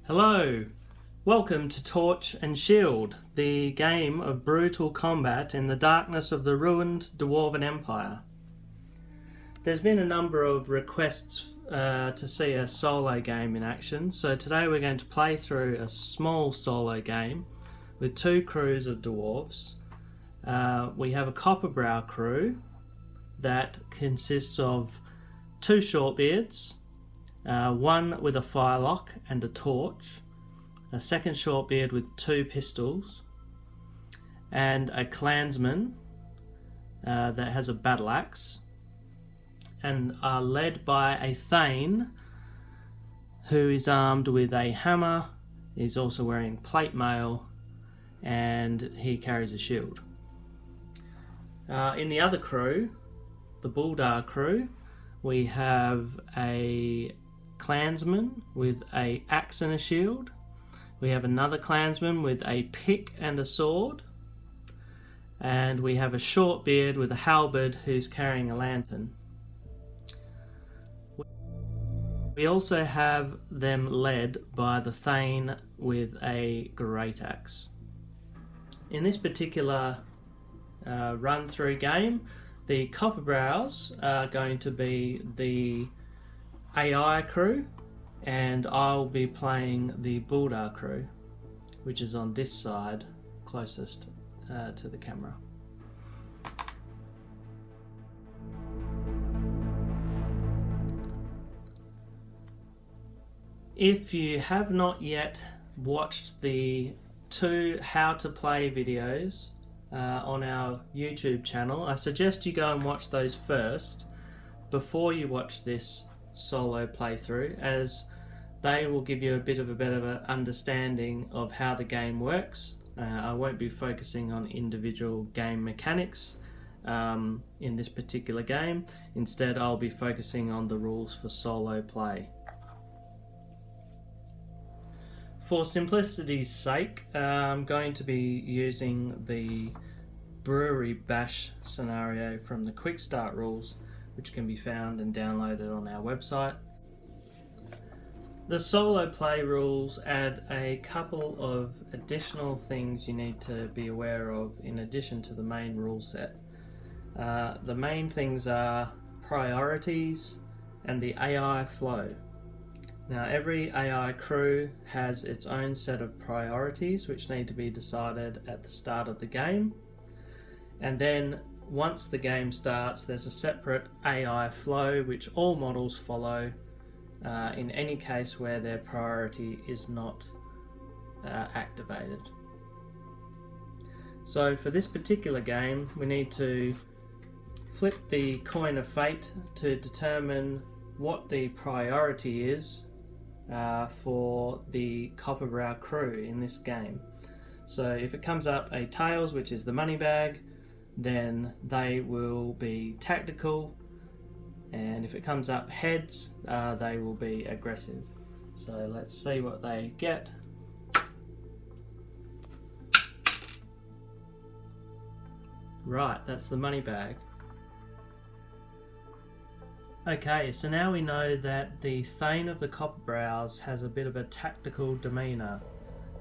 Hello, welcome to Torch and Shield, the game of brutal combat in the darkness of the ruined Dwarven Empire. There's been a number of requests to see a solo game in action, so today we're going to play through a small solo game with two crews of dwarves. We have a Copperbrow crew that consists of two Shortbeards, one with a firelock and a torch, a second Shortbeard with two pistols, and a clansman that has a battle axe, and are led by a Thane who is armed with a hammer. He's also wearing plate mail and he carries a shield. In the other crew, the Bulldar crew, we have a clansman with a axe and a shield. We have another clansman with a pick and a sword. And we have a Shortbeard with a halberd who's carrying a lantern. We also have them led by the Thane with a great axe. In this particular run-through game, the Copperbrows are going to be the AI crew, and I'll be playing the Bulldar crew, which is on this side, closest to the camera. If you have not yet watched the two how to play videos on our YouTube channel, I suggest you go and watch those first before you watch this solo playthrough, as they will give you a bit of a better understanding of how the game works. I won't be focusing on individual game mechanics in this particular game. Instead, I'll be focusing on the rules for solo play. For simplicity's sake, I'm going to be using the Brewery Bash Scenario from the Quick Start rules, which can be found and downloaded on our website. The solo play rules add a couple of additional things you need to be aware of in addition to the main rule set. The main things are priorities and the AI flow. Now, every AI crew has its own set of priorities which need to be decided at the start of the game, and then once the game starts there's a separate AI flow which all models follow in any case where their priority is not activated. So for this particular game we need to flip the coin of fate to determine what the priority is for the Copperbrow crew in this game. So if it comes up a tails, which is the money bag, then they will be tactical, and if it comes up heads, they will be aggressive. So let's see what they get. Right, that's the money bag. Okay, so now we know that the Thane of the Copperbrows has a bit of a tactical demeanour.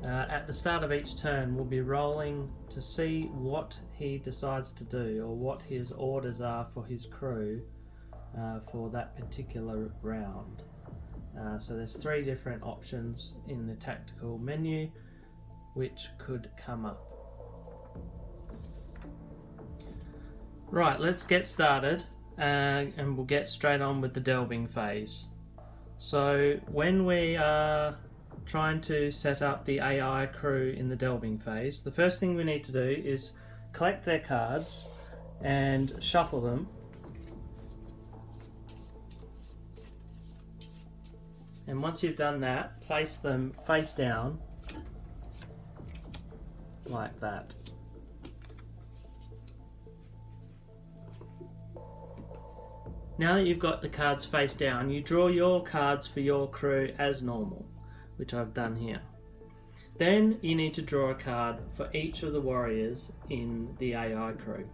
At the start of each turn we'll be rolling to see what he decides to do, or what his orders are for his crew for that particular round. So there's three different options in the tactical menu which could come up. Right, let's get started. And we'll get straight on with the delving phase. So when we are trying to set up the AI crew in the delving phase, the first thing we need to do is collect their cards and shuffle them. And once you've done that, place them face down like that. Now that you've got the cards face down, you draw your cards for your crew as normal, which I've done here. Then you need to draw a card for each of the warriors in the AI crew.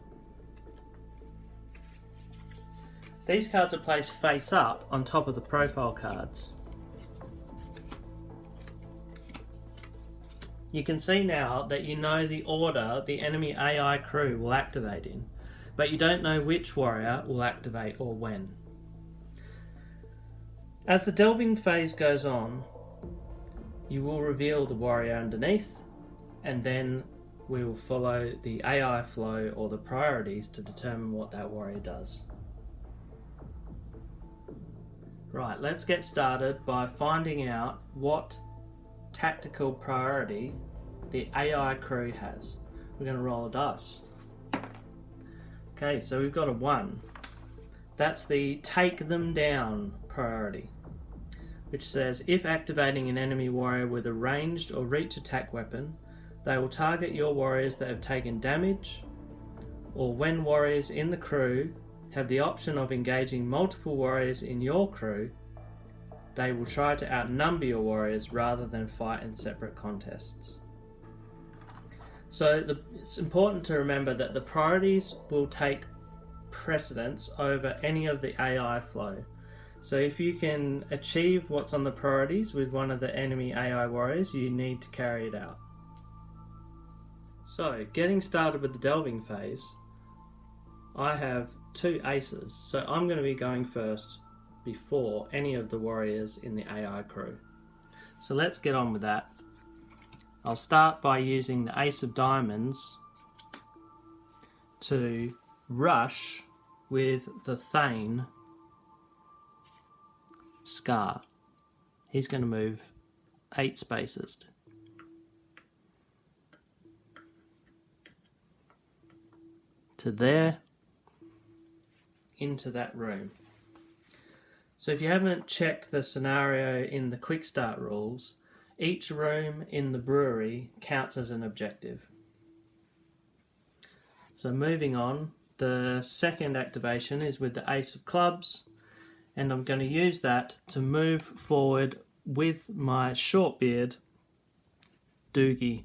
These cards are placed face up on top of the profile cards. You can see now that you know the order the enemy AI crew will activate in, but you don't know which warrior will activate or when. As the delving phase goes on, you will reveal the warrior underneath, and then we will follow the AI flow or the priorities to determine what that warrior does. Right, let's get started by finding out what tactical priority the AI crew has. We're going to roll a dice. Okay, so we've got a 1. That's the take them down priority, which says if activating an enemy warrior with a ranged or reach attack weapon, they will target your warriors that have taken damage, or when warriors in the crew have the option of engaging multiple warriors in your crew, they will try to outnumber your warriors rather than fight in separate contests. So it's important to remember that the priorities will take precedence over any of the AI flow. So if you can achieve what's on the priorities with one of the enemy AI warriors, you need to carry it out. So getting started with the delving phase, I have 2 aces, so I'm going to be going first before any of the warriors in the AI crew. So let's get on with that. I'll start by using the ace of diamonds to rush with the Thane Scar. He's going to move 8 spaces. To there, into that room. So if you haven't checked the scenario in the quick start rules, each room in the brewery counts as an objective. So moving on, the second activation is with the ace of clubs, and I'm going to use that to move forward with my short beard, Doogie,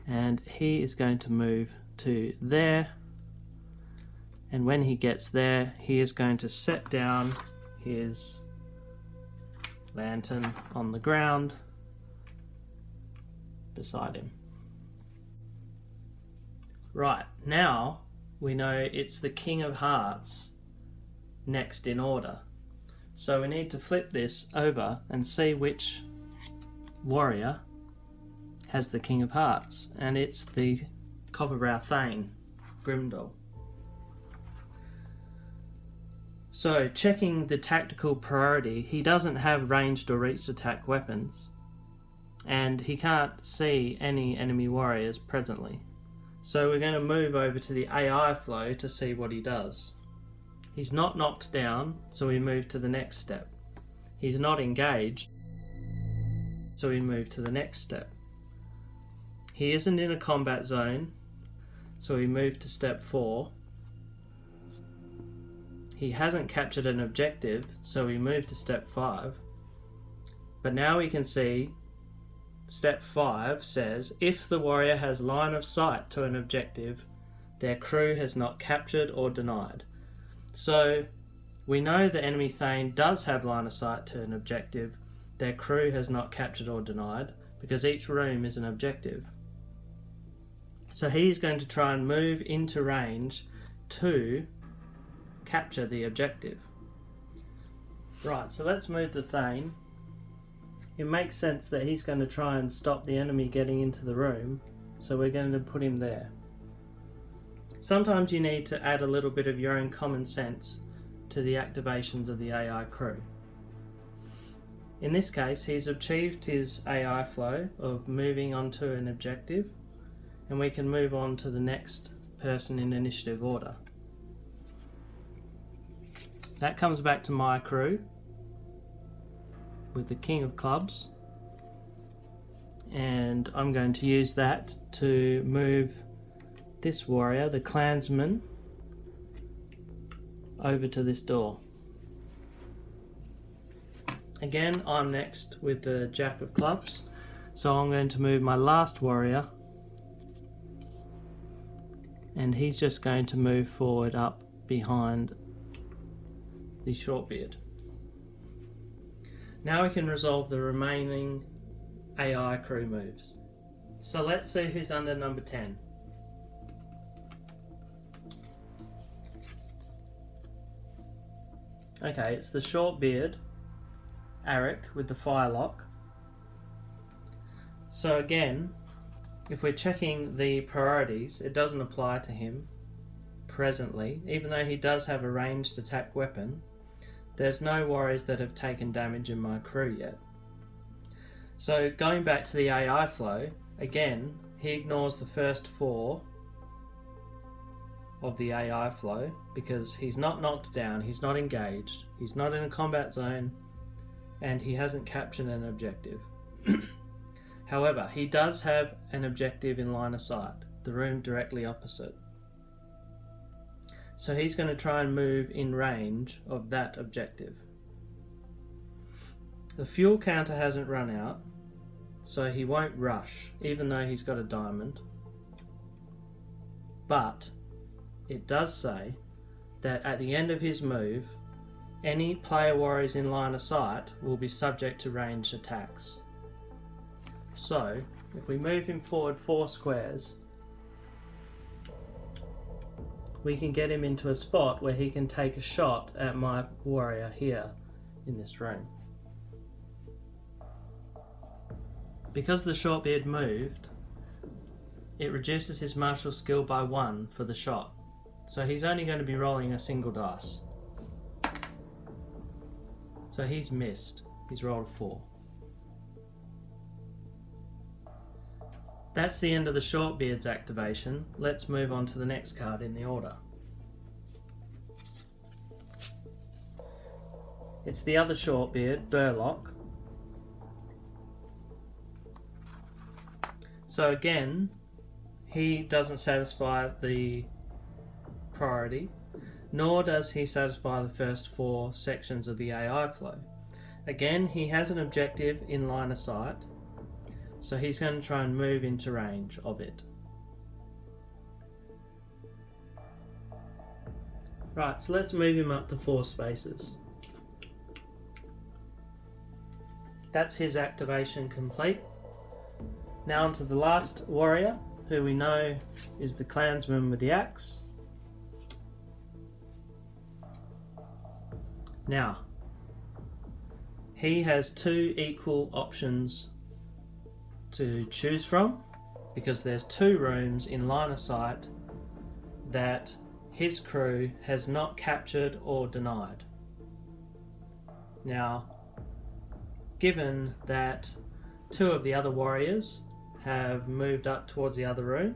and he is going to move to there, and when he gets there, he is going to set down his lantern on the ground beside him. Right, now we know it's the King of Hearts next in order. So we need to flip this over and see which warrior has the King of Hearts, and it's the Copperbrow Thane, Grimdall. So checking the tactical priority, he doesn't have ranged or reached attack weapons, and he can't see any enemy warriors presently. So we're going to move over to the AI flow to see what he does. He's not knocked down, so we move to the next step. He's not engaged, so we move to the next step. He isn't in a combat zone, so we move to step 4. He hasn't captured an objective, so we move to step 5. But now we can see step 5 says, if the warrior has line of sight to an objective, their crew has not captured or denied. So we know the enemy Thane does have line of sight to an objective, their crew has not captured or denied, because each room is an objective. So he's going to try and move into range to capture the objective. Right, so let's move the Thane. It makes sense that he's going to try and stop the enemy getting into the room, so we're going to put him there. Sometimes you need to add a little bit of your own common sense to the activations of the AI crew. In this case, he's achieved his AI flow of moving onto an objective, and we can move on to the next person in initiative order. That comes back to my crew with the King of Clubs, and I'm going to use that to move this warrior, the clansman, over to this door. Again, I'm next with the Jack of Clubs, so I'm going to move my last warrior, and he's just going to move forward up behind the Shortbeard. Now we can resolve the remaining AI crew moves. So let's see who's under number 10. Okay, it's the short beard, Arik, with the firelock. So again, if we're checking the priorities, it doesn't apply to him presently. Even though he does have a ranged attack weapon, there's no warriors that have taken damage in my crew yet. So going back to the AI flow, again, he ignores the first 4 of the AI flow because he's not knocked down, he's not engaged, he's not in a combat zone, and he hasn't captured an objective. However, he does have an objective in line of sight, the room directly opposite. So he's going to try and move in range of that objective. The fuel counter hasn't run out, so he won't rush, even though he's got a diamond. But it does say that at the end of his move, any player warriors in line of sight will be subject to ranged attacks. So, if we move him forward 4 squares, we can get him into a spot where he can take a shot at my warrior here in this room. Because the shortbeard moved, it reduces his martial skill by 1 for the shot. So he's only going to be rolling a single dice. So he's missed. He's rolled a 4. That's the end of the shortbeard's activation. Let's move on to the next card in the order. It's the other shortbeard, Burlock. So again, he doesn't satisfy the priority, nor does he satisfy the first 4 sections of the AI flow. Again, he has an objective in line of sight, so he's going to try and move into range of it. Right, so let's move him up to 4 spaces. That's his activation complete. Now onto the last warrior, who we know is the clansman with the axe. Now, he has 2 equal options to choose from, because there's 2 rooms in line of sight that his crew has not captured or denied. Now, given that 2 of the other warriors have moved up towards the other room,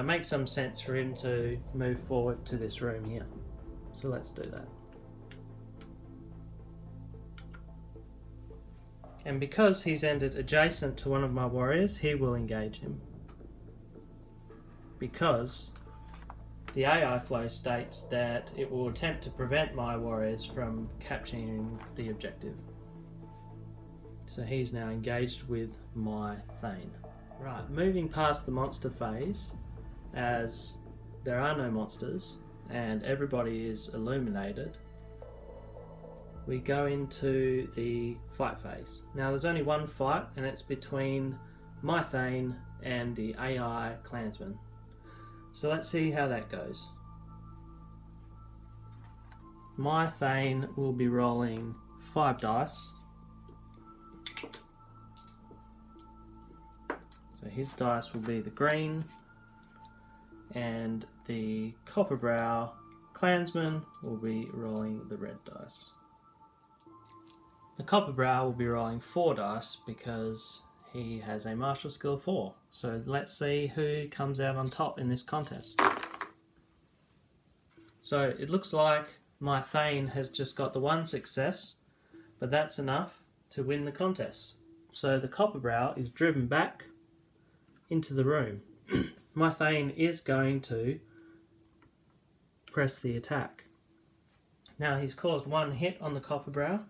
makes some sense for him to move forward to this room here. So let's do that. And because he's ended adjacent to one of my warriors, he will engage him. Because the AI flow states that it will attempt to prevent my warriors from capturing the objective. So he's now engaged with my Thane. Right, moving past the monster phase, as there are no monsters and everybody is illuminated, we go into the fight phase. Now there's only one fight, and it's between my Thane and the AI clansman. So let's see how that goes. My Thane will be rolling 5 dice. So his dice will be the green, and the Copperbrow clansman will be rolling the red dice. The Copperbrow will be rolling 4 dice because he has a martial skill 4. So let's see who comes out on top in this contest. So it looks like my Thane has just got the 1 success, but that's enough to win the contest. So the Copperbrow is driven back into the room. My Thane is going to press the attack. Now he's caused 1 hit on the Copperbrow,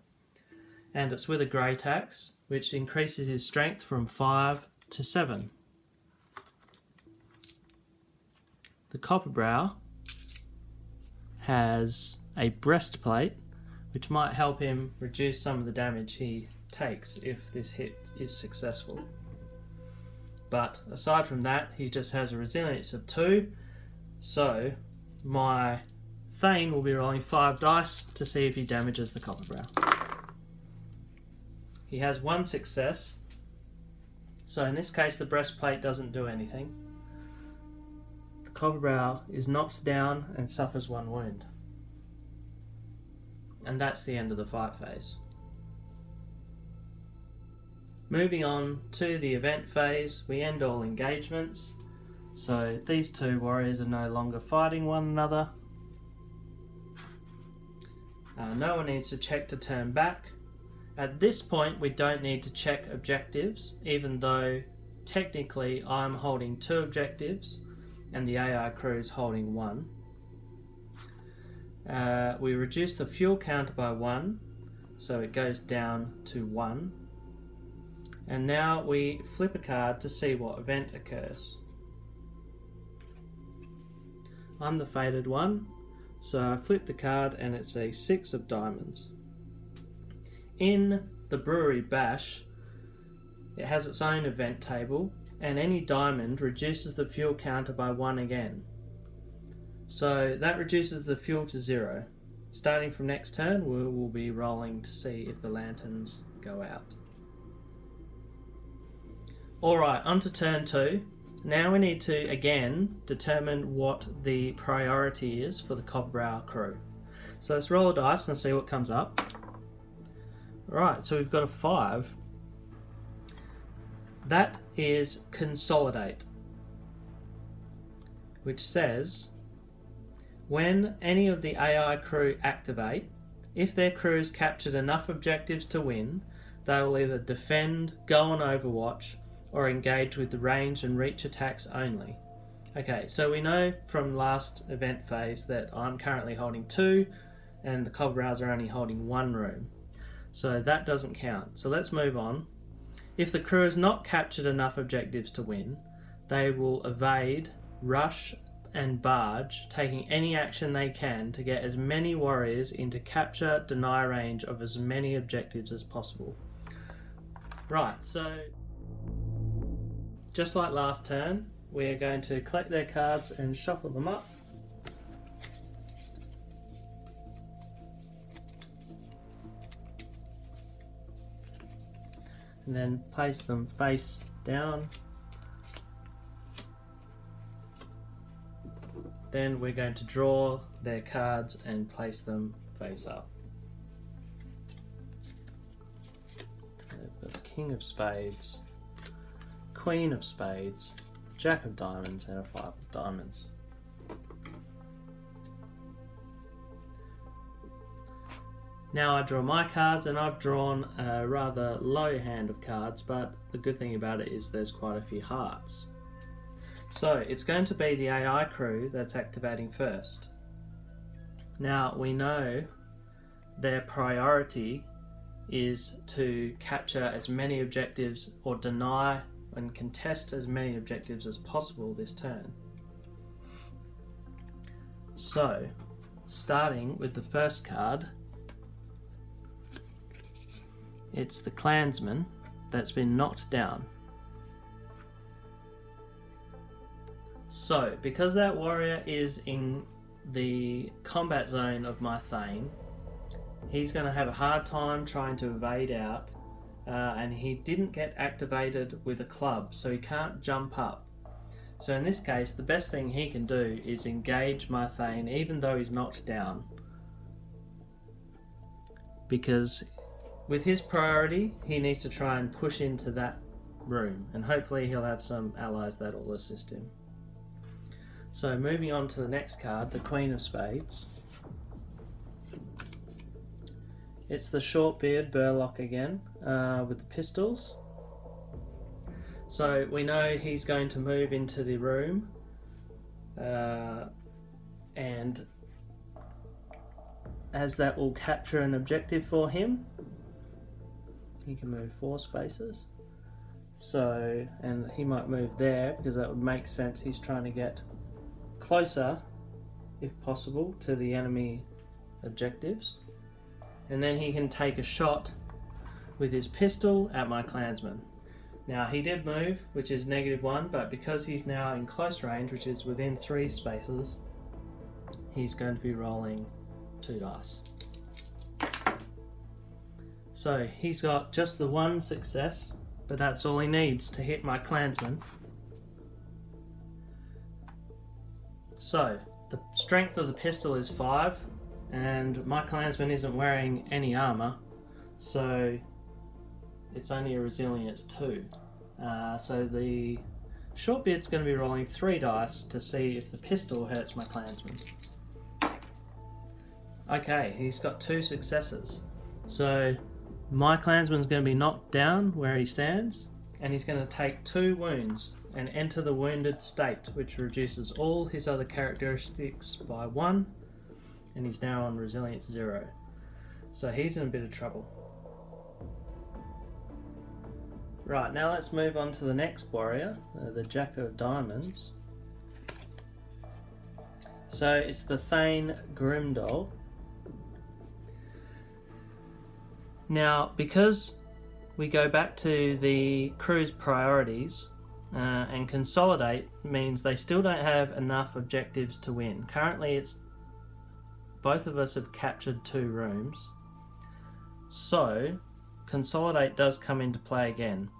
and it's with a Great Axe, which increases his strength from 5 to 7. The Copperbrow has a breastplate, which might help him reduce some of the damage he takes if this hit is successful. But aside from that, he just has a resilience of 2. So my Thane will be rolling 5 dice to see if he damages the Copperbrow. He has 1 success. So in this case, the breastplate doesn't do anything. The Copperbrow is knocked down and suffers 1 wound. And that's the end of the fight phase. Moving on to the event phase, we end all engagements. So these 2 warriors are no longer fighting one another. No one needs to check to turn back. At this point, we don't need to check objectives, even though technically I'm holding 2 objectives and the AI crew is holding 1. We reduce the fuel counter by 1, so it goes down to 1. And now we flip a card to see what event occurs. I'm the fated one, so I flip the card and it's a 6 of diamonds. In the Brewery Bash, it has its own event table, and any diamond reduces the fuel counter by 1 again. So that reduces the fuel to 0. Starting from next turn, we will be rolling to see if the lanterns go out. Alright, on to turn 2. Now we need to again determine what the priority is for the Copperbrow crew. So let's roll a dice and see what comes up. Right, so we've got a 5. That is consolidate, which says when any of the AI crew activate, if their crews captured enough objectives to win, they will either defend, go on Overwatch, or engage with the range and reach attacks only. Okay, so we know from last event phase that I'm currently holding 2 and the Copperbrows are only holding 1 room. So that doesn't count. So let's move on. If the crew has not captured enough objectives to win, they will evade, rush and barge, taking any action they can to get as many warriors into capture, deny range of as many objectives as possible. Right, so just like last turn, we are going to collect their cards and shuffle them up. And then place them face down. Then we're going to draw their cards and place them face up. So they've got King of Spades, Queen of Spades, Jack of Diamonds and a 5 of Diamonds. Now I draw my cards, and I've drawn a rather low hand of cards, but the good thing about it is there's quite a few hearts. So it's going to be the AI crew that's activating first. Now we know their priority is to capture as many objectives or deny and contest as many objectives as possible this turn. So, starting with the first card, it's the clansman that's been knocked down. So, because that warrior is in the combat zone of my Thane, he's going to have a hard time trying to evade out, and he didn't get activated with a club, so he can't jump up. So in this case, the best thing he can do is engage my Thane even though he's knocked down, because with his priority, he needs to try and push into that room, and hopefully he'll have some allies that will assist him. So moving on to the next card, the Queen of Spades. It's the short-beard Burlock again, with the pistols. So we know he's going to move into the room, and as that will capture an objective for him, he can move 4 spaces. So, and he might move there because that would make sense. He's trying to get closer, if possible, to the enemy objectives. And then he can take a shot with his pistol at my clansman. Now he did move, which is -1, but because he's now in close range, which is within 3 spaces, he's going to be rolling 2 dice. So he's got just the 1 success, but that's all he needs to hit my clansman. So the strength of the pistol is 5, and my clansman isn't wearing any armour, so it's only a resilience 2. So the shortbeard's going to be rolling 3 dice to see if the pistol hurts my clansman. Okay, he's got 2 successes. So my clansman's going to be knocked down where he stands, and he's going to take 2 wounds and enter the wounded state, which reduces all his other characteristics by 1, and he's now on resilience 0. So he's in a bit of trouble. Right, now let's move on to the next warrior, the Jack of Diamonds. So it's the Thane Grimdol. Now, because we go back to the crew's priorities, and consolidate means they still don't have enough objectives to win. Currently, it's both of us have captured 2 rooms, so consolidate does come into play again.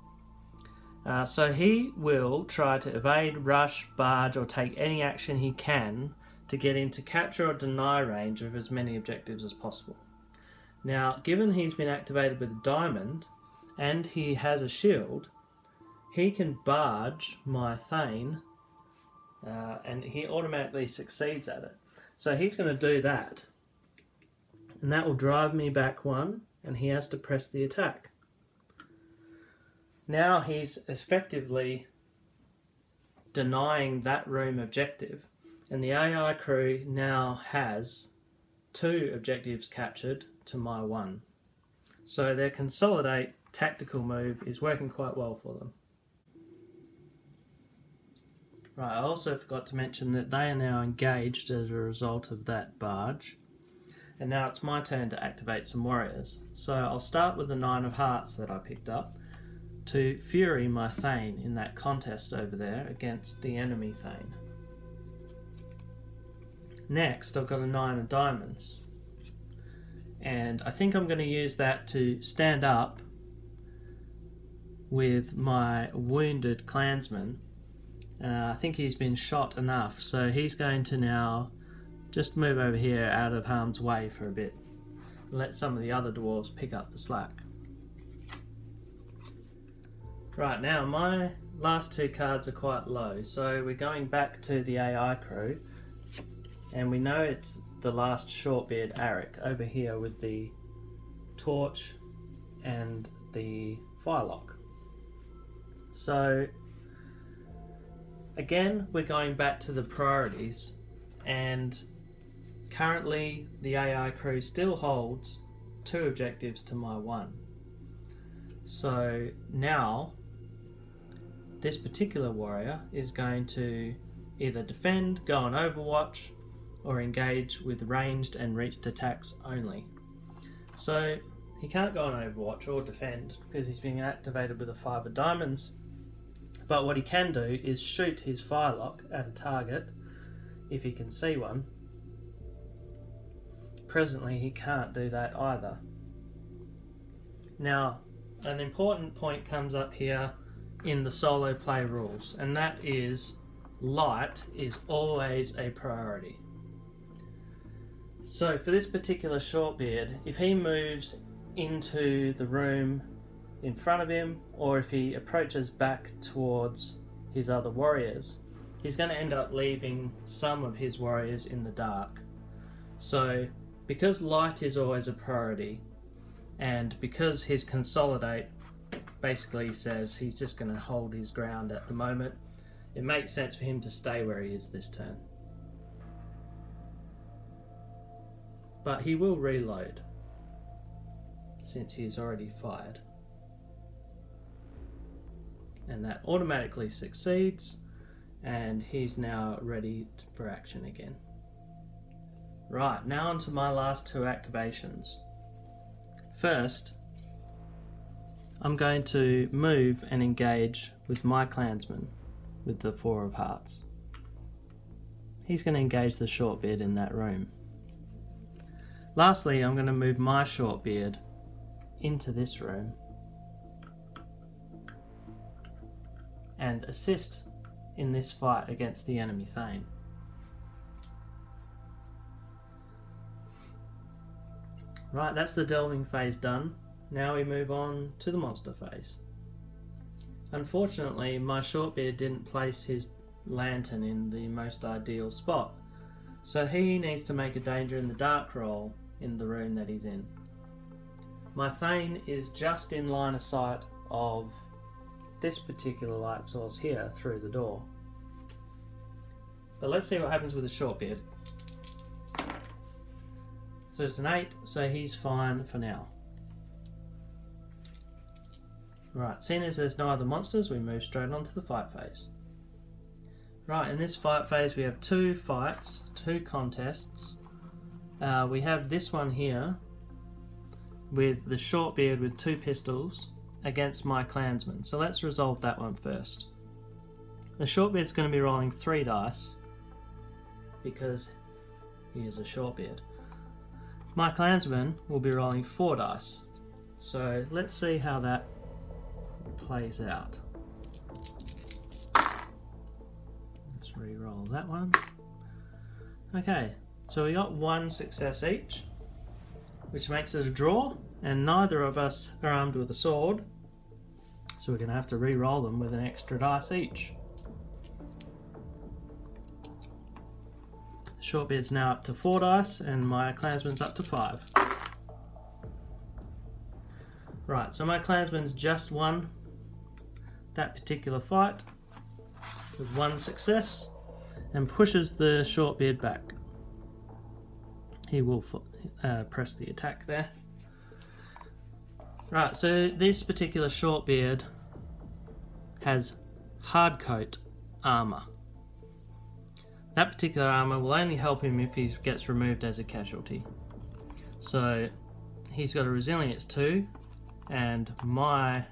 So he will try to evade, rush, barge, or take any action he can to get into capture or deny range of as many objectives as possible. Now, given he's been activated with a diamond and he has a shield, he can barge my Thane, and he automatically succeeds at it. So he's going to do that, and that will drive me back 1, and he has to press the attack. Now he's effectively denying that room objective, and the AI crew now has 2 objectives captured to my 1. So their consolidate tactical move is working quite well for them. Right, I also forgot to mention that they are now engaged as a result of that barge. And now it's my turn to activate some warriors. So I'll start with the 9 of Hearts that I picked up to fury my Thane in that contest over there against the enemy Thane. Next, I've got a 9 of Diamonds. And I think I'm going to use that to stand up with my wounded clansman. I think he's been shot enough, so he's going to now just move over here out of harm's way for a bit. Let some of the other dwarves pick up the slack. Right, now my last 2 cards are quite low, so we're going back to the AI crew, and we know it's the last shortbeard Arik over here with the torch and the firelock. So again, we're going back to the priorities, and currently the AI crew still holds 2 objectives to my 1. So now this particular warrior is going to either defend, go on Overwatch, or engage with ranged and reached attacks only. So he can't go on Overwatch or defend because he's being activated with a 5 of Diamonds. But what he can do is shoot his firelock at a target if he can see one. Presently he can't do that either. Now, an important point comes up here in the solo play rules, and that is light is always a priority. So for this particular shortbeard, if he moves into the room in front of him, or if he approaches back towards his other warriors, he's going to end up leaving some of his warriors in the dark. So because light is always a priority, and because his consolidate basically says he's just going to hold his ground at the moment, it makes sense for him to stay where he is this turn. But he will reload since he's already fired. And that automatically succeeds, and he's now ready for action again. Right, now on to my last 2 activations. First, I'm going to move and engage with my clansman with the 4 of hearts. He's going to engage the shortbeard in that room. Lastly, I'm going to move my shortbeard into this room and assist in this fight against the enemy Thane. Right, that's the delving phase done. Now we move on to the monster phase. Unfortunately, my shortbeard didn't place his lantern in the most ideal spot, so he needs to make a danger in the dark roll in the room that he's in. My Thane is just in line of sight of this particular light source here through the door. But let's see what happens with the shortbeard. So it's an 8, so he's fine for now. Right, seeing as there's no other monsters, we move straight on to the fight phase. Right, in this fight phase we have 2 fights, 2 contests. We have this one here with the shortbeard with 2 pistols against my clansman. So let's resolve that one first. The shortbeard's going to be rolling 3 dice because he is a shortbeard. My clansman will be rolling 4 dice. So let's see how that plays out. Let's re-roll that one. Okay, so we got 1 success each, which makes it a draw, and neither of us are armed with a sword, so we're going to have to re-roll them with an extra dice each. Shortbeard's now up to 4 dice, and my clansman's up to 5. Right, so my clansman's just won that particular fight with 1 success and pushes the shortbeard back. He will press the attack there. Right, so this particular shortbeard has hardcoat armour. That particular armour will only help him if he gets removed as a casualty. So he's got a resilience 2, and my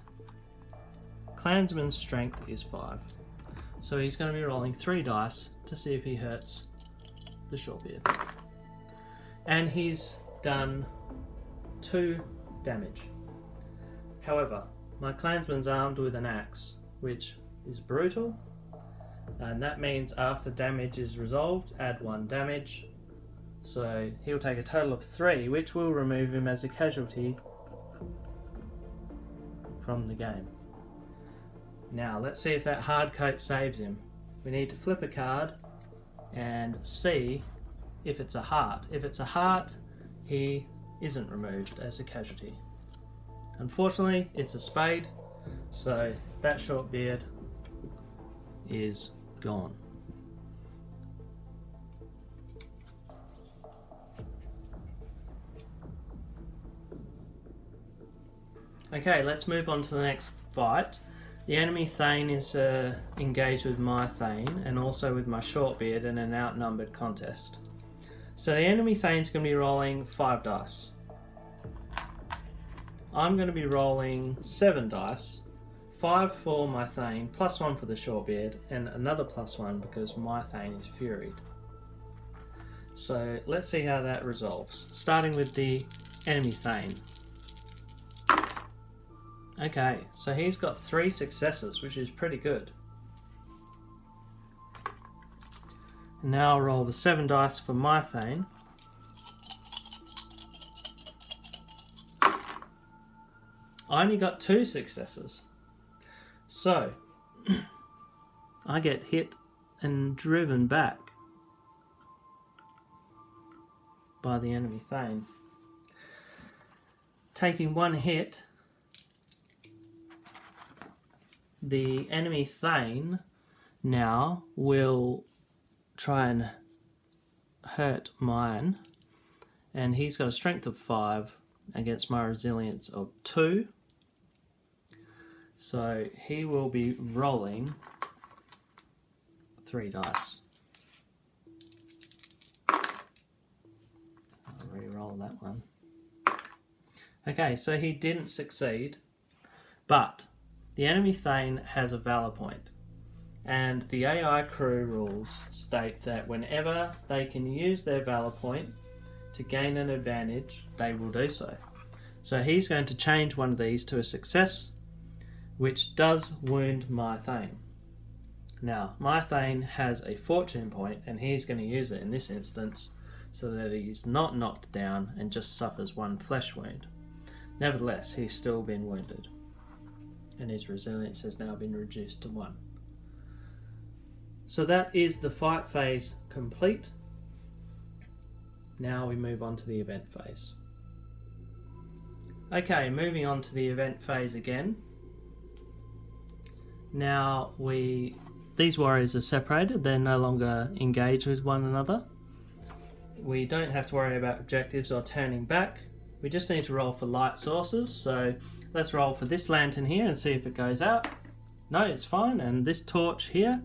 clansman's strength is 5. So he's going to be rolling 3 dice to see if he hurts the shortbeard. And he's done 2 damage. However, my clansman's armed with an axe, which is brutal, and that means after damage is resolved, add 1 damage. So he'll take a total of 3, which will remove him as a casualty from the game. Now let's see if that hard coat saves him. We need to flip a card and see if it's a heart. If it's a heart, he isn't removed as a casualty. Unfortunately, it's a spade, so that shortbeard is gone. Okay, let's move on to the next fight. The enemy Thane is engaged with my Thane and also with my shortbeard in an outnumbered contest. So the enemy Thane's going to be rolling 5 dice. I'm going to be rolling 7 dice, 5 for my Thane, plus 1 for the shortbeard, and another plus 1 because my Thane is furied. So let's see how that resolves. Starting with the enemy Thane. Okay, so he's got 3 successes, which is pretty good. And now I'll roll the 7 dice for my Thane. I only got 2 successes. So, I get hit and driven back by the enemy Thane. Taking 1 hit, the enemy Thane now will try and hurt mine, and he's got a strength of 5 against my resilience of 2. So he will be rolling 3 dice. I'll re-roll that one. Okay, so he didn't succeed, But the enemy Thane has a valor point, and the AI crew rules state that whenever they can use their valor point to gain an advantage, they will do so. So he's going to change one of these to a success, which does wound my Thane. Now, my Thane has a fortune point, and he's going to use it in this instance so that he's not knocked down and just suffers one flesh wound. Nevertheless, he's still been wounded, and his resilience has now been reduced to 1. So that is the fight phase complete. Now we move on to the event phase. Okay, moving on to the event phase again. Now these warriors are separated, they're no longer engaged with one another. We don't have to worry about objectives or turning back. We just need to roll for light sources. So let's roll for this lantern here and see if it goes out. No, it's fine. And this torch here,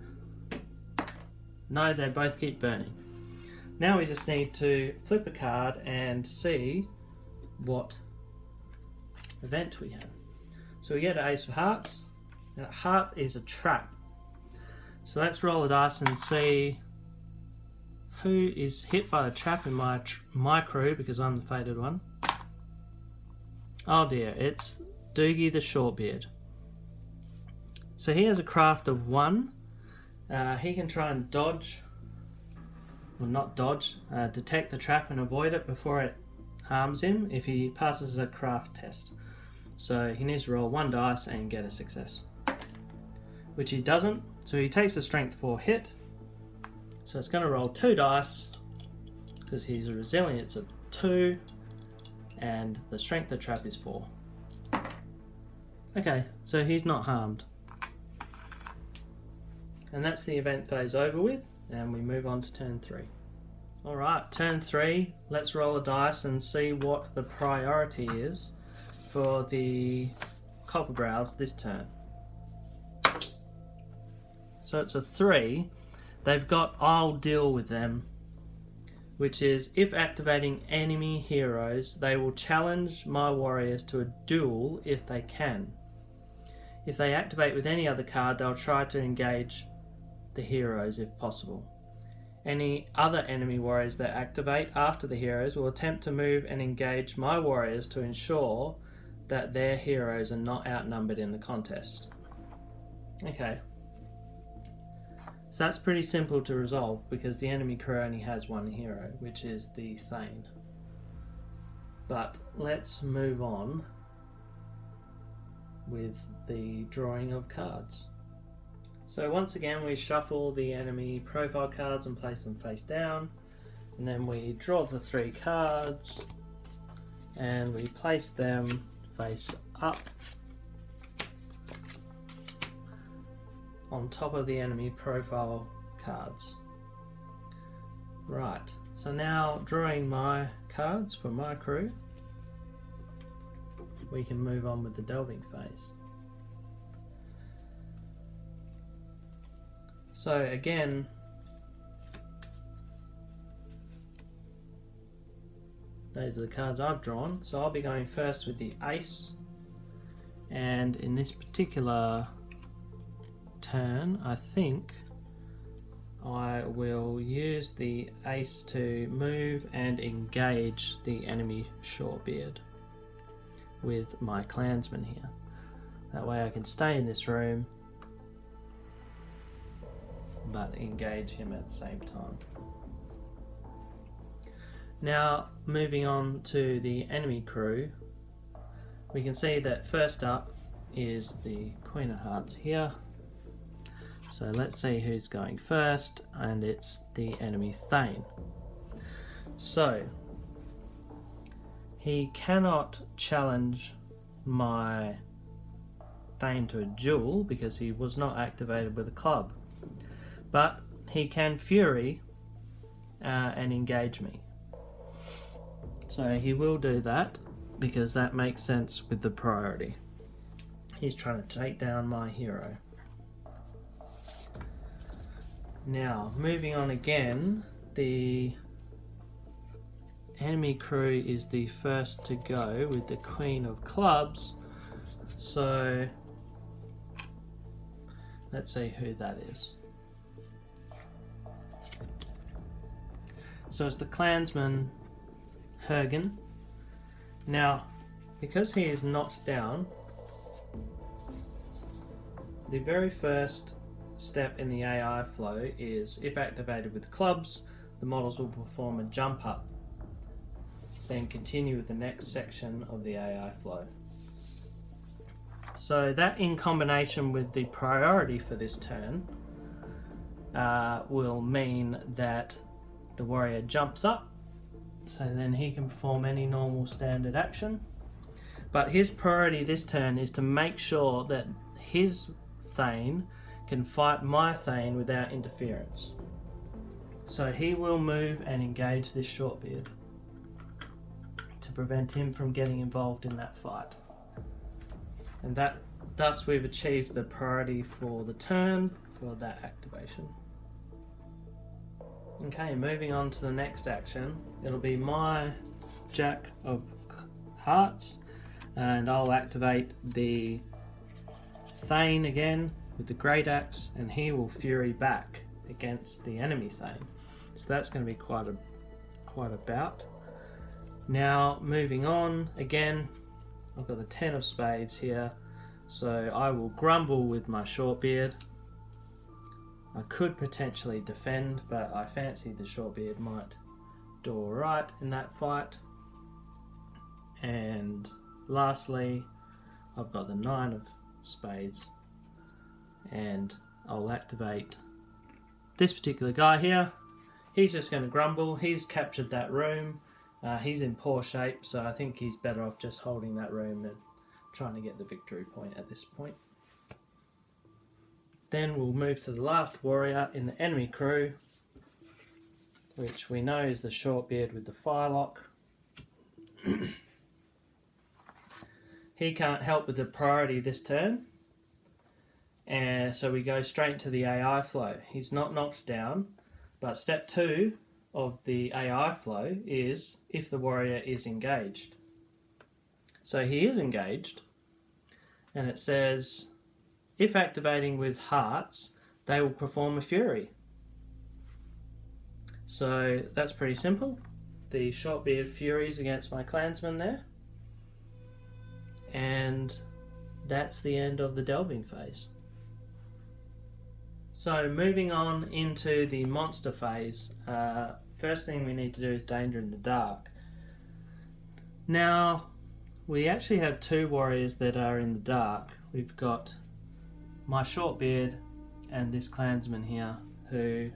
no, they both keep burning. Now we just need to flip a card and see what event we have. So we get an Ace of Hearts. Now, heart is a trap. So let's roll a dice and see who is hit by the trap in my crew, because I'm the fated one. Oh dear, it's Doogie the Shortbeard. So he has a craft of 1. He can try and detect the trap and avoid it before it harms him if he passes a craft test. So he needs to roll 1 dice and get a success, which he doesn't. So he takes a strength 4 hit. So it's going to roll 2 dice because he's a resilience of 2 and the strength of the trap is 4. Okay, so he's not harmed. And that's the event phase over with, and we move on to turn 3. Alright, turn 3, let's roll a dice and see what the priority is for the Copperbrows this turn. So it's a 3. They've got I'll deal with them, which is if activating enemy heroes, they will challenge my warriors to a duel if they can. If they activate with any other card, they'll try to engage the heroes if possible. Any other enemy warriors that activate after the heroes will attempt to move and engage my warriors to ensure that their heroes are not outnumbered in the contest. Okay. So that's pretty simple to resolve because the enemy crew only has 1 hero, which is the Thane. But let's move on with the drawing of cards. So once again we shuffle the enemy profile cards and place them face down, and then we draw the 3 cards and we place them face up on top of the enemy profile cards. Right, so now drawing my cards for my crew, we can move on with the delving phase. So again, those are the cards I've drawn. So I'll be going first with the Ace, and in this particular turn, I think I will use the Ace to move and engage the enemy Shortbeard with my clansman here. That way I can stay in this room but engage him at the same time. Now moving on to the enemy crew, we can see that first up is the Queen of Hearts here. So let's see who's going first, and it's the enemy Thane. So he cannot challenge my Thane to a duel because he was not activated with a club, but he can Fury and engage me. So he will do that because that makes sense with the priority. He's trying to take down my hero. Now, moving on again, the enemy crew is the first to go with the Queen of Clubs, So let's see who that is. So it's the clansman Hergen. Now, because he is knocked down, the very first step in the AI flow is, if activated with clubs, the models will perform a jump up, then continue with the next section of the AI flow. So that, in combination with the priority for this turn, will mean that the warrior jumps up, so then he can perform any normal standard action. But his priority this turn is to make sure that his Thane can fight my Thane without interference. So he will move and engage this Shortbeard to prevent him from getting involved in that fight. And thus we've achieved the priority for the turn for that activation. Okay, moving on to the next action. It'll be my Jack of Hearts, and I'll activate the Thane again with the Great Axe, and he will fury back against the enemy Thane. So that's going to be quite a bout. Now moving on, again I've got the 10 of spades here, so I will grumble with my Shortbeard. I could potentially defend, but I fancy the Shortbeard might do alright in that fight. And lastly, I've got the 9 of spades, and I'll activate this particular guy here. He's just going to grumble. He's captured that room. He's in poor shape, so I think he's better off just holding that room and trying to get the victory point at this point. Then we'll move to the last warrior in the enemy crew, which we know is the Shortbeard with the Firelock. He can't help with the priority this turn, and so we go straight to the AI flow. He's not knocked down, but step 2 of the AI flow is if the warrior is engaged. So he is engaged, and it says, if activating with hearts, they will perform a fury. So that's pretty simple. The Shortbeard furies against my clansman there. And that's the end of the delving phase. So moving on into the monster phase, first thing we need to do is danger in the dark. Now, we actually have 2 warriors that are in the dark. We've got my Shortbeard and this clansman here, who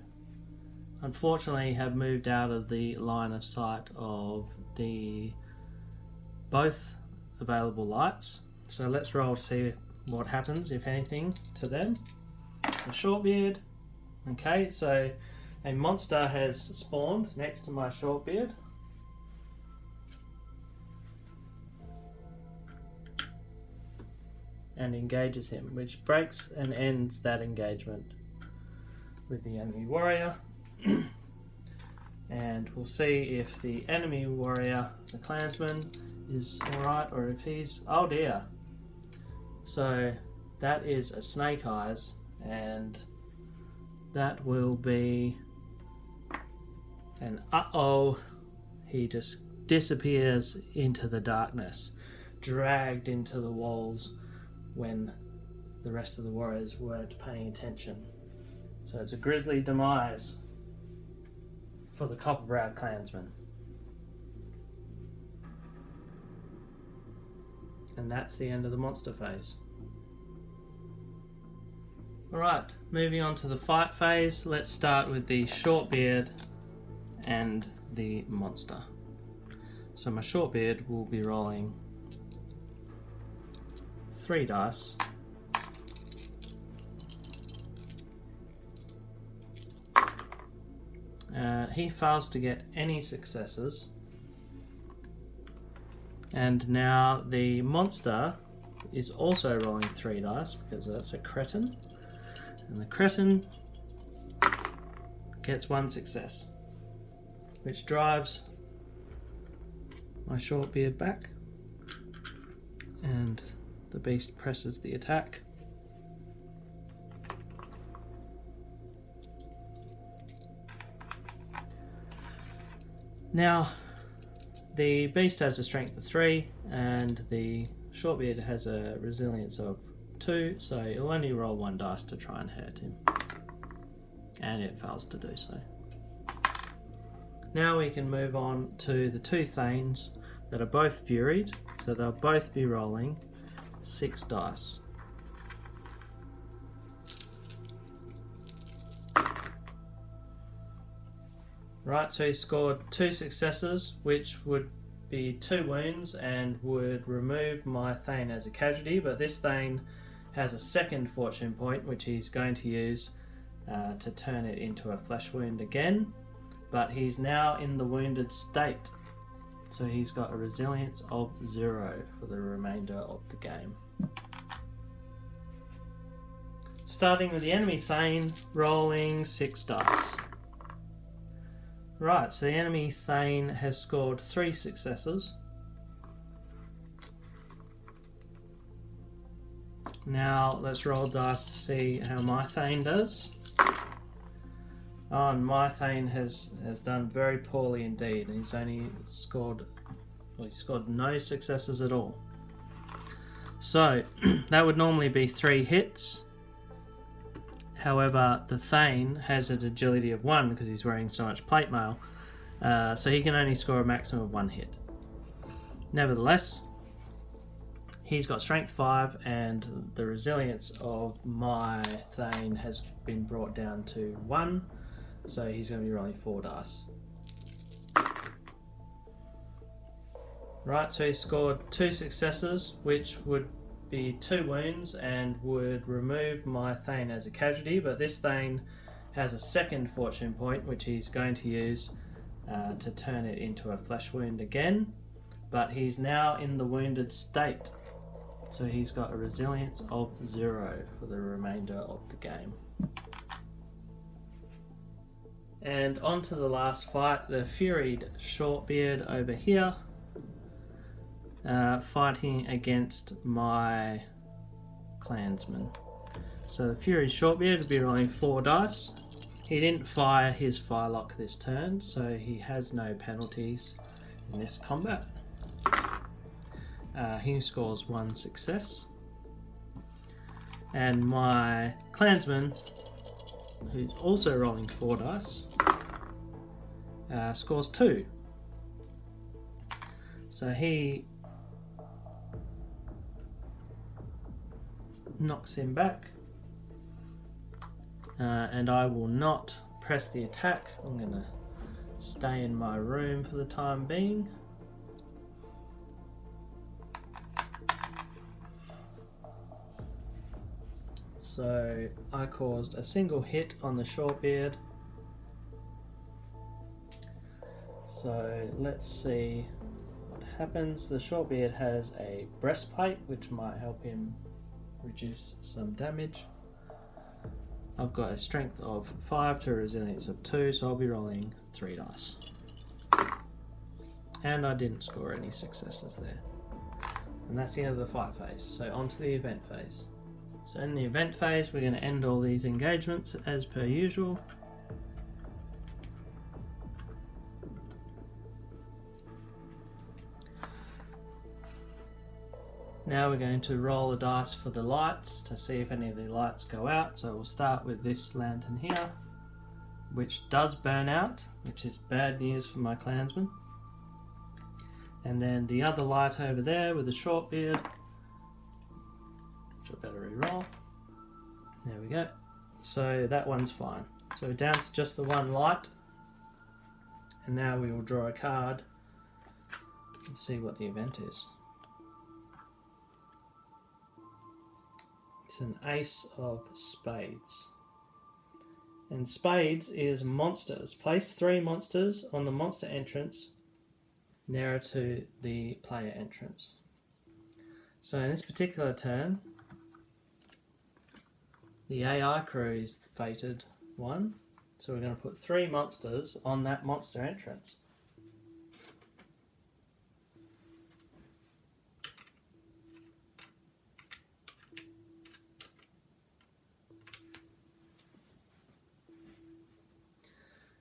unfortunately have moved out of the line of sight of the both available lights. So let's roll to see what happens, if anything, to them. The Shortbeard. Okay, so a monster has spawned next to my Shortbeard. And engages him, which breaks and ends that engagement with the enemy warrior. And we'll see if the enemy warrior, the clansman, is alright, or if he's... oh dear. So that is a Snake Eyes, and that will be an uh-oh. He just disappears into the darkness, dragged into the walls when the rest of the warriors weren't paying attention. So it's a grisly demise for the Copperbrowed clansman. And that's the end of the monster phase. Alright, moving on to the fight phase. Let's start with the Shortbeard and the monster. So my Shortbeard will be rolling 3 dice. He fails to get any successes. And now the monster is also rolling 3 dice because that's a cretin. And the cretin gets 1 success, which drives my Shortbeard back. And the beast presses the attack. Now, the beast has a strength of 3 and the shortbeard has a resilience of 2, so it'll only roll 1 dice to try and hurt him. And it fails to do so. Now we can move on to the 2 Thanes that are both furied, so they'll both be rolling 6 dice. Right, so he scored 2 successes, which would be 2 wounds and would remove my Thane as a casualty, but this Thane has a second fortune point which he's going to use to turn it into a flesh wound again, but he's now in the wounded state, so he's got a resilience of 0 for the remainder of the game. Starting with the enemy Thane, rolling 6 dice. Right, so the enemy Thane has scored 3 successes. Now let's roll dice to see how my Thane does. Oh, and my Thane has done very poorly indeed. He's only scored, well, he scored no successes at all. So that would normally be 3 hits. However, the Thane has an agility of 1 because he's wearing so much plate mail, so he can only score a maximum of 1 hit. Nevertheless, he's got strength 5 and the resilience of my Thane has been brought down to 1, so he's going to be rolling 4 dice. Right, so he scored 2 successes, which would be 2 wounds and would remove my Thane as a casualty, but this Thane has a second fortune point which he's going to use to turn it into a flesh wound again, but he's now in the wounded state, so he's got a resilience of 0 for the remainder of the game. And on to the last fight, the furied shortbeard over here, fighting against my clansman. So the furied shortbeard will be rolling 4 dice. He didn't fire his firelock this turn, so he has no penalties in this combat. He scores 1 success. And my clansman, who's also rolling 4 dice, scores 2. So he knocks him back, and I will not press the attack. I'm going to stay in my room for the time being. So I caused a single hit on the shortbeard. So let's see what happens. The shortbeard has a breastplate which might help him reduce some damage. I've got a strength of 5 to a resilience of 2, so I'll be rolling 3 dice. And I didn't score any successes there. And that's the end of the fight phase. So on to the event phase. So in the event phase, we're going to end all these engagements as per usual. Now we're going to roll the dice for the lights to see if any of the lights go out. So we'll start with this lantern here, which does burn out, which is bad news for my clansman. And then the other light over there with the short beard, which I better re-roll. There we go. So that one's fine. So down to just the one light. And now we will draw a card and see what the event is. It's an ace of spades. And spades is monsters. Place 3 monsters on the monster entrance nearer to the player entrance. So in this particular turn, the AI crew is the fated one. So we're going to put 3 monsters on that monster entrance.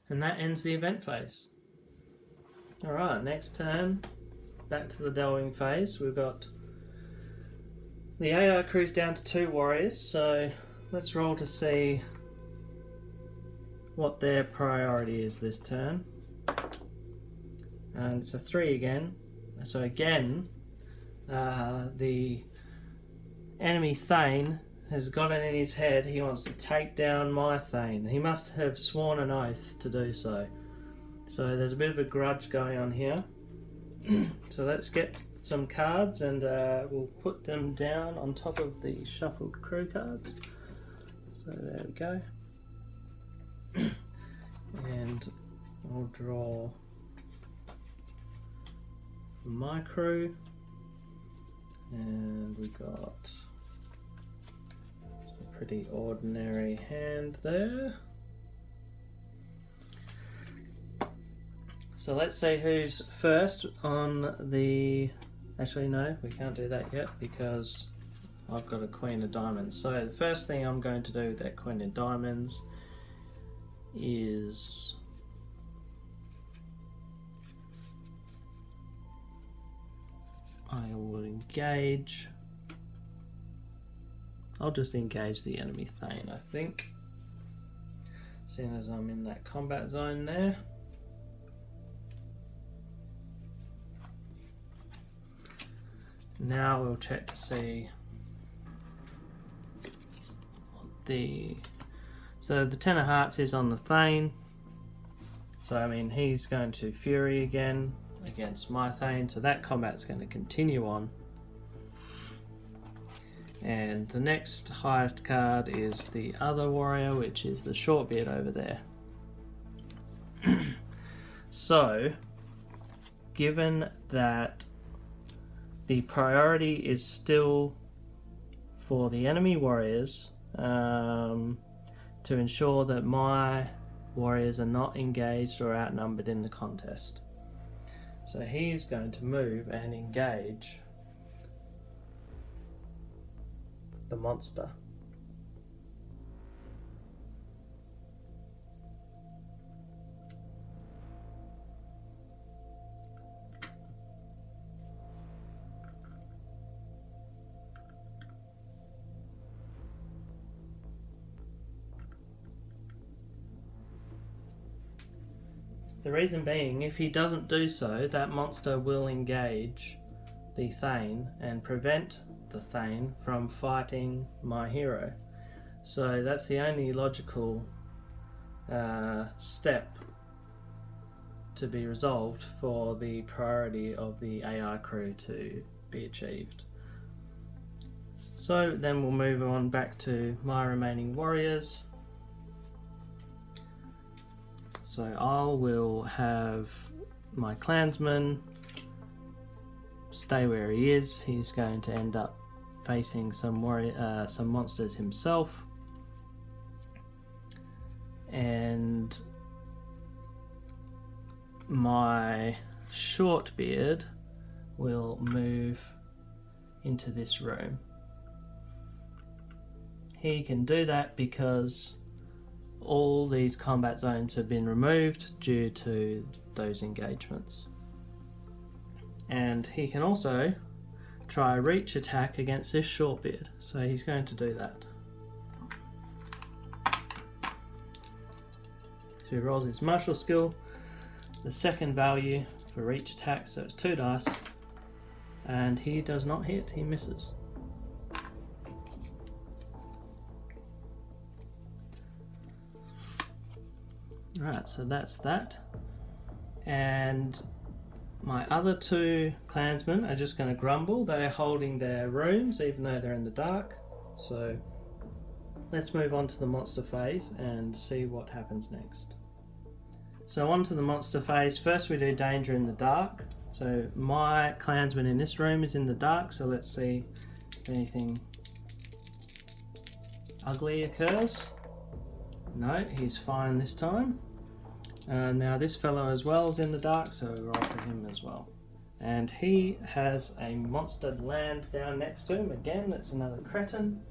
And that ends the event phase. Alright, next turn, back to the delving phase. We've got the AI crew's down to 2 warriors, so let's roll to see what their priority is this turn. And it's a 3 again. So again, the enemy Thane has got it in his head he wants to take down my Thane. He must have sworn an oath to do so. So there's a bit of a grudge going on here. So let's get some cards and we'll put them down on top of the shuffled crew cards. So there we go. And I'll draw my crew. And we got a pretty ordinary hand there. So let's see who's first on the... Actually no, we can't do that yet because I've got a Queen of Diamonds. So the first thing I'm going to do with that Queen of Diamonds is I will engage. I'll just engage the enemy Thane, I think, seeing as I'm in that combat zone there. Now we'll check to see what the... So the 10 of Hearts is on the Thane. So I mean he's going to Fury again against my Thane, so that combat's going to continue on. And the next highest card is the other warrior, which is the Shortbeard over there. So, given that the priority is still for the enemy warriors, to ensure that my warriors are not engaged or outnumbered in the contest. So he's going to move and engage the monster. The reason being, if he doesn't do so, that monster will engage the Thane and prevent the Thane from fighting my hero. So that's the only logical step to be resolved for the priority of the AI crew to be achieved. So then we'll move on back to my remaining warriors. So I will have my clansman stay where he is. He's going to end up facing some monsters himself, and my Shortbeard will move into this room. He can do that because all these combat zones have been removed due to those engagements. And he can also try a reach attack against this Shortbeard, so he's going to do that. So he rolls his martial skill, the second value for reach attack, so it's 2 dice, and he does not hit, he misses. Right, so that's that. And my other 2 clansmen are just going to grumble. They're holding their rooms even though they're in the dark. So let's move on to the monster phase and see what happens next. So on to the monster phase. First we do danger in the dark. So my clansman in this room is in the dark, so let's see if anything ugly occurs. No, he's fine this time. Now this fellow as well is in the dark, so we'll roll for him as well. And he has a monstered land down next to him. Again, that's another cretin.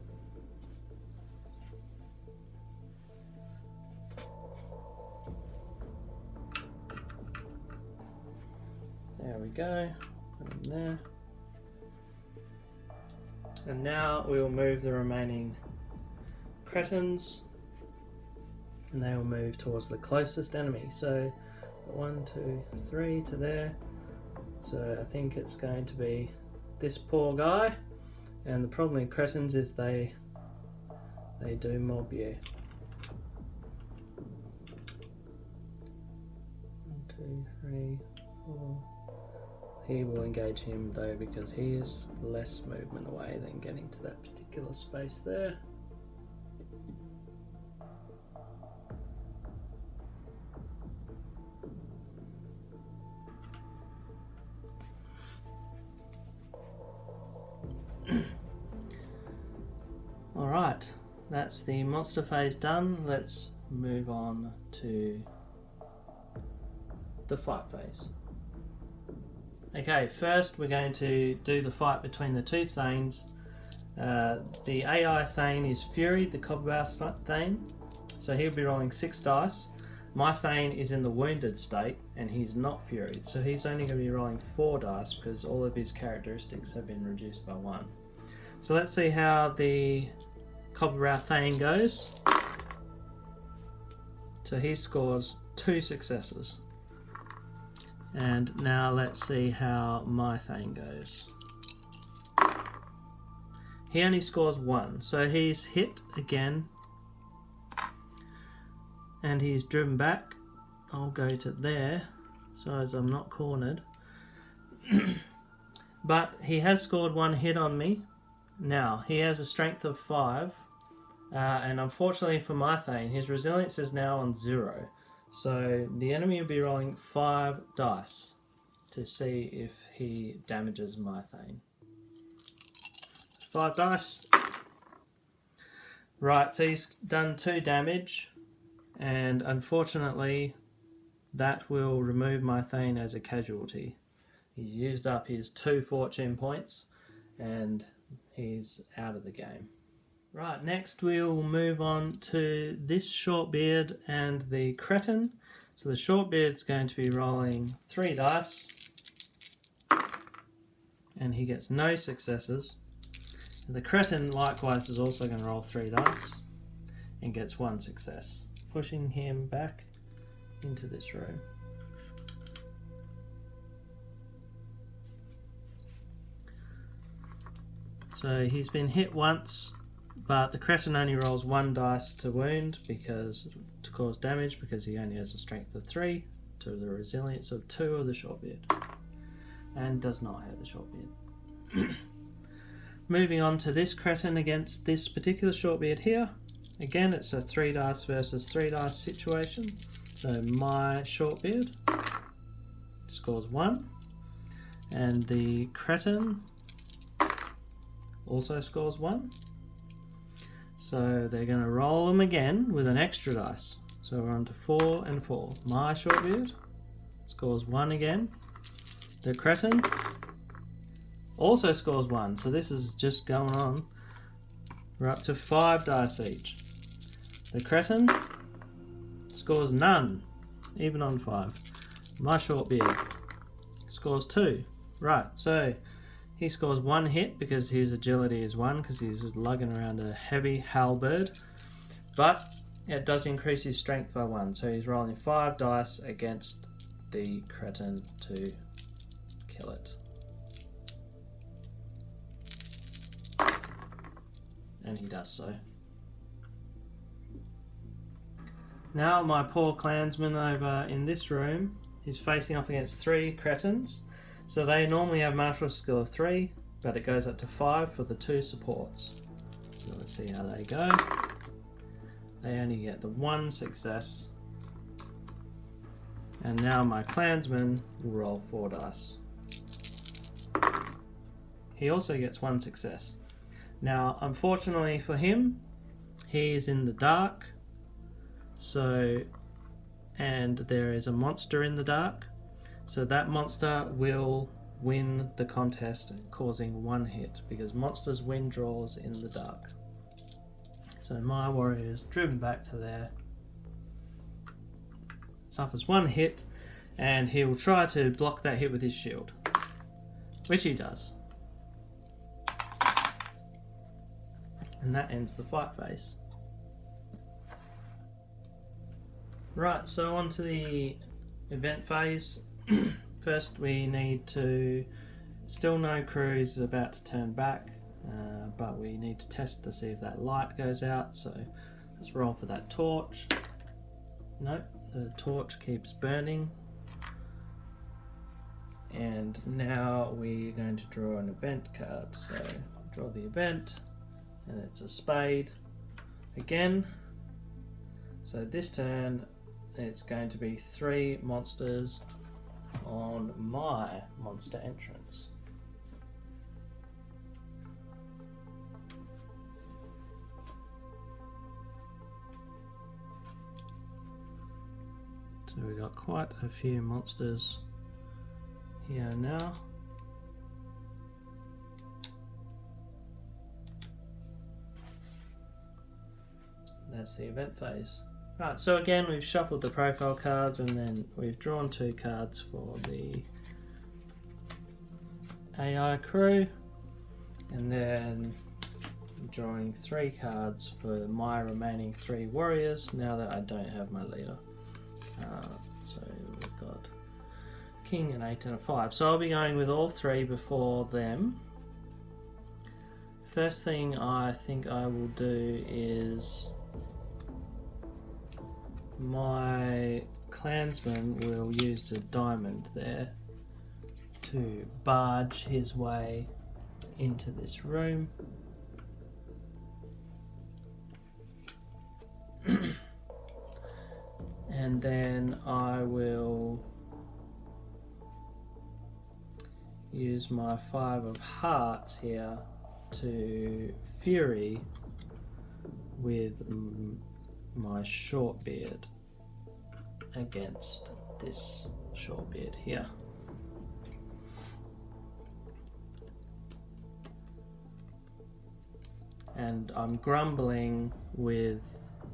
There we go. Put him there. And now we will move the remaining cretins, and they will move towards the closest enemy. So 1, 2, 3 to there. So I think it's going to be this poor guy. And the problem with cretins is they do mob you. 1, 2, 3, 4. He will engage him though because he is less movement away than getting to that particular space there. Alright, that's the monster phase done. Let's move on to the fight phase. Okay, first we're going to do the fight between the two Thanes. The AI Thane is Fury, the Copperbath Thane, so he'll be rolling 6 dice. My Thane is in the wounded state and he's not Furied, so he's only going to be rolling 4 dice because all of his characteristics have been reduced by 1. So let's see how the Copperbath Thane goes. So he scores 2 successes. And now let's see how my Thane goes. He only scores 1, so he's hit again. And he's driven back. I'll go to there, so as I'm not cornered. But he has scored 1 hit on me. Now, he has a strength of 5. And unfortunately for my Thane, his resilience is now on 0. So the enemy will be rolling 5 dice to see if he damages my Thane. 5 dice. Right, so he's done 2 damage, and unfortunately that will remove my Thane as a casualty. He's used up his 2 fortune points and he's out of the game. Right, next we'll move on to this Shortbeard and the Cretin. So the Shortbeard's going to be rolling 3 dice, and he gets no successes. The Cretin likewise is also going to roll 3 dice and gets 1 success, pushing him back into this room. So he's been hit once, but the Cretin only rolls 1 dice to wound to cause damage because he only has a strength of 3 to the resilience of 2 of the Shortbeard, and does not have the Shortbeard. Moving on to this Cretin against this particular Shortbeard here. Again, it's a 3 dice versus 3 dice situation. So my Shortbeard scores 1, and the Cretin also scores 1. So they're going to roll them again with an extra dice. So we're on to 4 and 4. My Shortbeard scores 1 again. The Cretin also scores 1. So this is just going on. We're up to 5 dice each. The Cretin scores none, even on 5. My Shortbeard scores 2. Right, so he scores 1 hit because his agility is 1 because he's just lugging around a heavy halberd. But it does increase his strength by 1. So he's rolling 5 dice against the Cretin to kill it. And he does so. Now my poor clansman over in this room is facing off against 3 Cretins. So they normally have martial skill of 3, but it goes up to 5 for the 2 supports. So let's see how they go. They only get the 1 success. And now my clansman will roll 4 dice. He also gets 1 success. Now, unfortunately for him, he is in the dark. And there is a monster in the dark. So that monster will win the contest, causing 1 hit, because monsters win draws in the dark. So my warrior is driven back to there, suffers 1 hit, and he will try to block that hit with his shield, which he does. And that ends the fight phase. Right, so on to the event phase. First we need to, still no crew is about to turn back, but we need to test to see if that light goes out, so let's roll for that torch. Nope, the torch keeps burning. And now we're going to draw an event card, so draw the event, and it's a spade again. So this turn it's going to be 3 monsters on my monster entrance. So we've got quite a few monsters here now. That's the event phase. Right, so again we've shuffled the profile cards and then we've drawn 2 cards for the AI crew, and then I'm drawing 3 cards for my remaining 3 warriors now that I don't have my leader. So we've got King, an 8 and a 5. So I'll be going with all 3 before them. First thing I think I will do is my clansman will use the diamond there to barge his way into this room. And then I will use my 5 of hearts here to fury with my short beard against this short beard here. And I'm grumbling with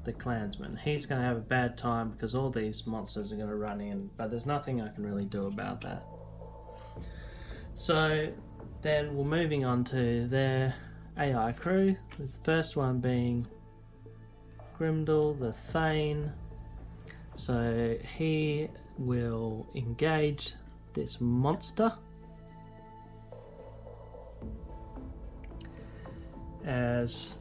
the clansman. He's going to have a bad time because all these monsters are going to run in, but there's nothing I can really do about that. So then we're moving on to their AI crew, with the first one being Grimdall the Thane. So he will engage this monster as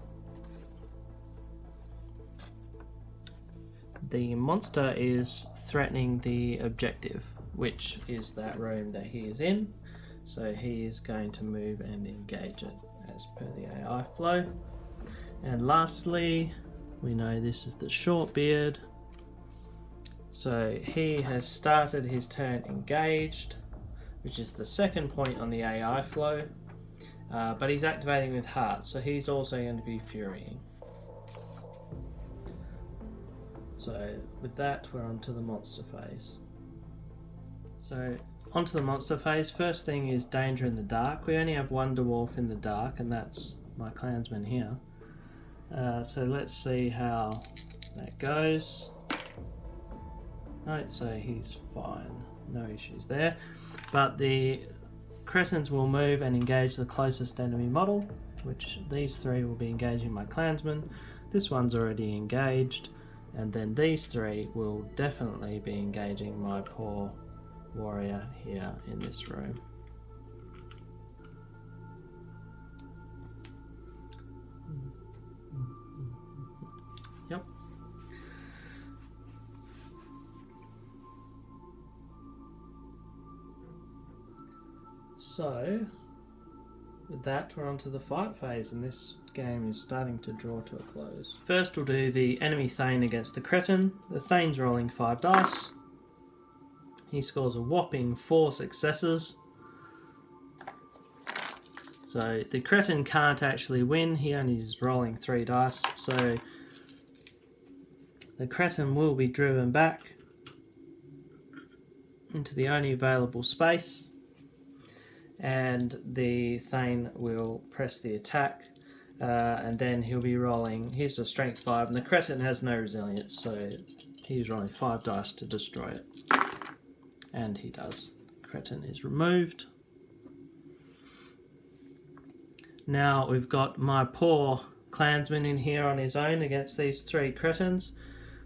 the monster is threatening the objective, which is that room that he is in. So he is going to move and engage it as per the AI flow. And lastly, we know this is the short beard. So he has started his turn engaged, which is the second point on the AI flow, but he's activating with hearts, so he's also going to be furying. So with that, we're on to the monster phase. So onto the monster phase. First thing is danger in the dark. We only have 1 dwarf in the dark, and that's my clansman here. So let's see how that goes. No, so he's fine, no issues there. But the cretins will move and engage the closest enemy model, which these 3 will be engaging my clansman. This one's already engaged, and then these 3 will definitely be engaging my poor warrior here in this room. Yep. So with that, we're on to the fight phase, and this game is starting to draw to a close. First we'll do the enemy Thane against the Cretin. The Thane's rolling 5 dice. He scores a whopping 4 successes. So the Cretin can't actually win, he only is rolling 3 dice, so the Cretin will be driven back into the only available space, and the Thane will press the attack, and then he'll be rolling, here's a strength 5, and the Cretin has no resilience, so he's rolling 5 dice to destroy it. And he does. Cretin is removed. Now we've got my poor clansman in here on his own against these 3 cretins.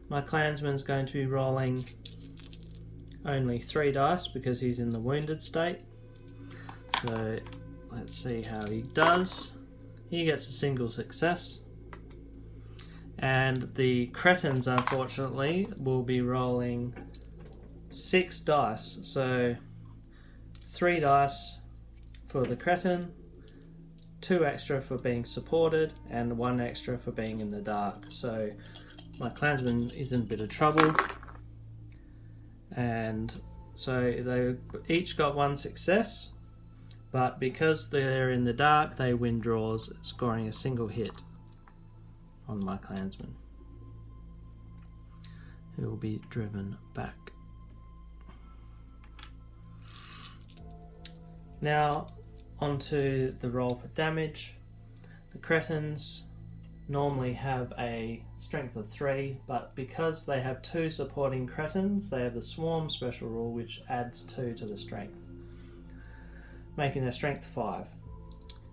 My clansman's going to be rolling only 3 dice because he's in the wounded state. So let's see how he does. He gets a single success. And the cretins, unfortunately, will be rolling 6 dice. So 3 dice for the cretin, 2 extra for being supported, and 1 extra for being in the dark. So my clansman is in a bit of trouble. And so they each got 1 success, but because they're in the dark, they win draws, scoring a single hit on my clansman, who will be driven back. Now onto the roll for damage. The cretins normally have a strength of 3, but because they have 2 supporting cretins, they have the swarm special rule, which adds 2 to the strength, making their strength 5.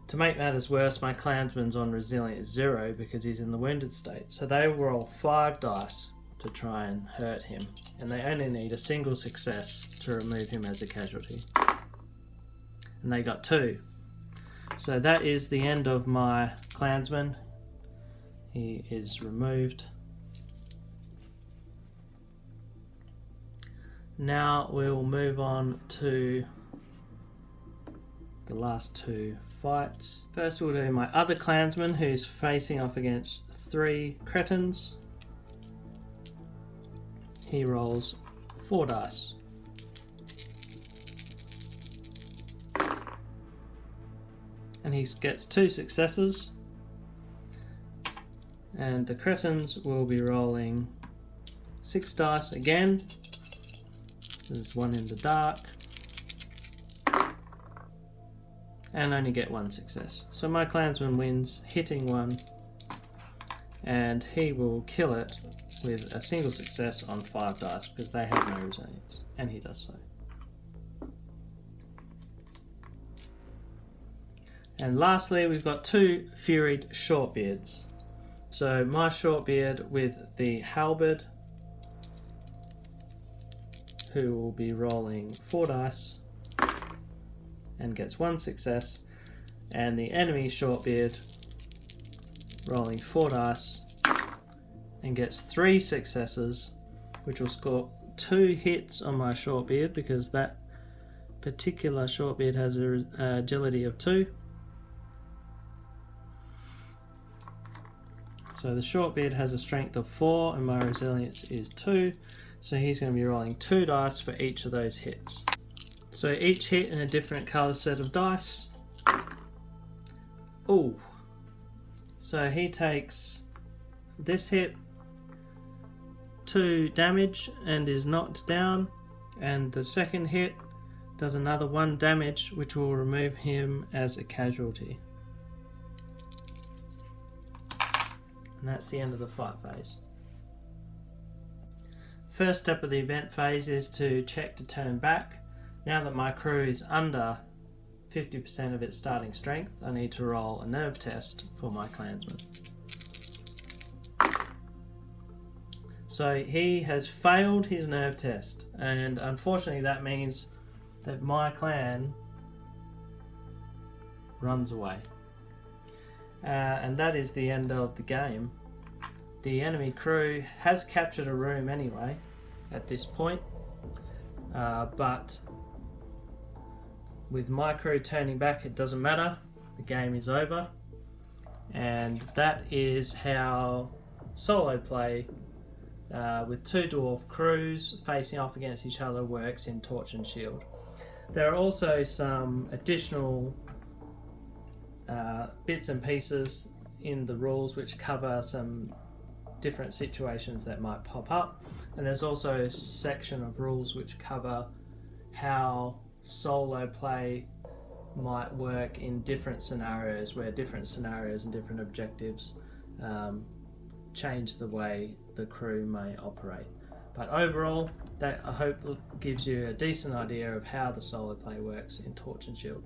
To make matters worse, my clansman's on resilience 0 because he's in the wounded state, so they will roll 5 dice to try and hurt him, and they only need a single success to remove him as a casualty. And they got 2. So that is the end of my clansman. He is removed. Now we'll move on to the last 2 fights. First we'll do my other clansman, who's facing off against 3 cretins. He rolls 4 dice. And he gets 2 successes. And the cretins will be rolling 6 dice again. There's 1 in the dark. And only get 1 success. So my clansman wins, hitting 1. And he will kill it with a single success on 5 dice because they have no resilience. And he does so. And lastly, we've got 2 furied shortbeards. So my shortbeard with the halberd, who will be rolling 4 dice and gets 1 success, and the enemy shortbeard rolling 4 dice and gets 3 successes, which will score 2 hits on my shortbeard because that particular shortbeard has an agility of 2. So the shortbeard has a strength of 4 and my resilience is 2. So he's going to be rolling 2 dice for each of those hits. So each hit in a different colour set of dice. Ooh. So he takes this hit 2 damage and is knocked down. And the second hit does another 1 damage, which will remove him as a casualty. And that's the end of the fight phase. First step of the event phase is to check to turn back. Now that my crew is under 50% of its starting strength, I need to roll a nerve test for my clansman. So he has failed his nerve test, and unfortunately that means that my clan runs away. And that is the end of the game. The enemy crew has captured a room anyway at this point, but with my crew turning back, it doesn't matter. The game is over, and that is how solo play with 2 dwarf crews facing off against each other works in Torch and Shield. There are also some additional bits and pieces in the rules which cover some different situations that might pop up, and there's also a section of rules which cover how solo play might work in different scenarios, where different scenarios and different objectives change the way the crew may operate. But overall, that I hope gives you a decent idea of how the solo play works in Torch and Shield.